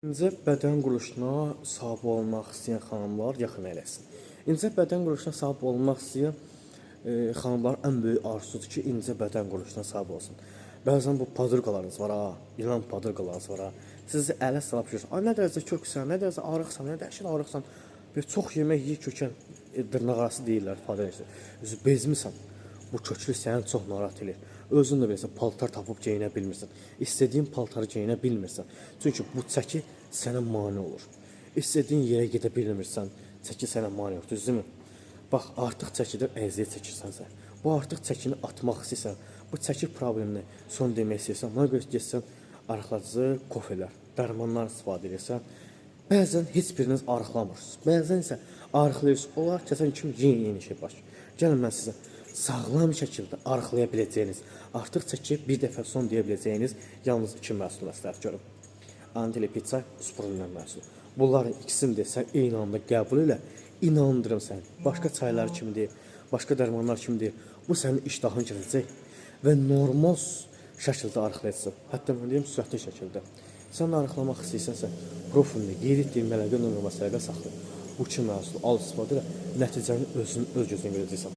İncə bədən quruluşuna sahib olmaq istəyən xanımlar yaxın eləsin. İncə bədən quruluşuna sahib olmaq istəyən xanımların ən böyük arzusudur ki, incə bədən quruluşuna sahib olsun. Bəzən bu padırqalarınız var ha, ilan padırqalarınız var ha. Sizi ələ salıb görürsən. Ay nə dərəcə köksən, nə dərəcə arıqsan, nə dərəcə arıqsan. Bir çox yemək yeyib kökən dırnaq arası deyirlər ifadə. Özü bezmisən. Bu köklü səni çox narahat edir. Özün də bilirsən, paltar tapıb geyinə bilmirsən. İstədiyin paltarı geyinə bilmirsən. Çünki bu çəki sənə mane olur. İstədiyin yerə gedə bilmirsən, çəki sənə mane olur, düzdürmü? Bax, artıq çəkidən əziyyət çəkirsənsə, bu artıq çəkini atmaq istəyirsən, bu çəki problemini son demək istəyirsən, buna görə getsən, arıqladıcı, kofelər, dərmanlar istifadə edirsən. Bəzən heç biriniz arıqlamırsınız. Bəzən isə arıqlayırsınız. Onlar kəsən kimi yeni şey baş. Gəlin mən sizə sağlam şəkildə arıqlaya biləcəyiniz, artıq çəkiyə bir dəfə son deyə biləcəyiniz yalnız iki məhsul məsləhət görüm. Antilipitsa, spirulina məhsulu. Bunların ikisini də sən eyni anda qəbul elə, inandırım sən. Başqa çaylar kimidir, başqa dərmanlar kimidir. Bu sənin iştahını gələcək və normal şəkildə arıqlayacaqsan. Hətta mən deyim, sürətli şəkildə. Sən arıqlamaq istəyirsənsə, profilini qeyd etdiyin məlaqə nömrə məsələyə saxla. Bu iki məhsulu al istifadə elə, nəticəni öz gözün görəcəksən.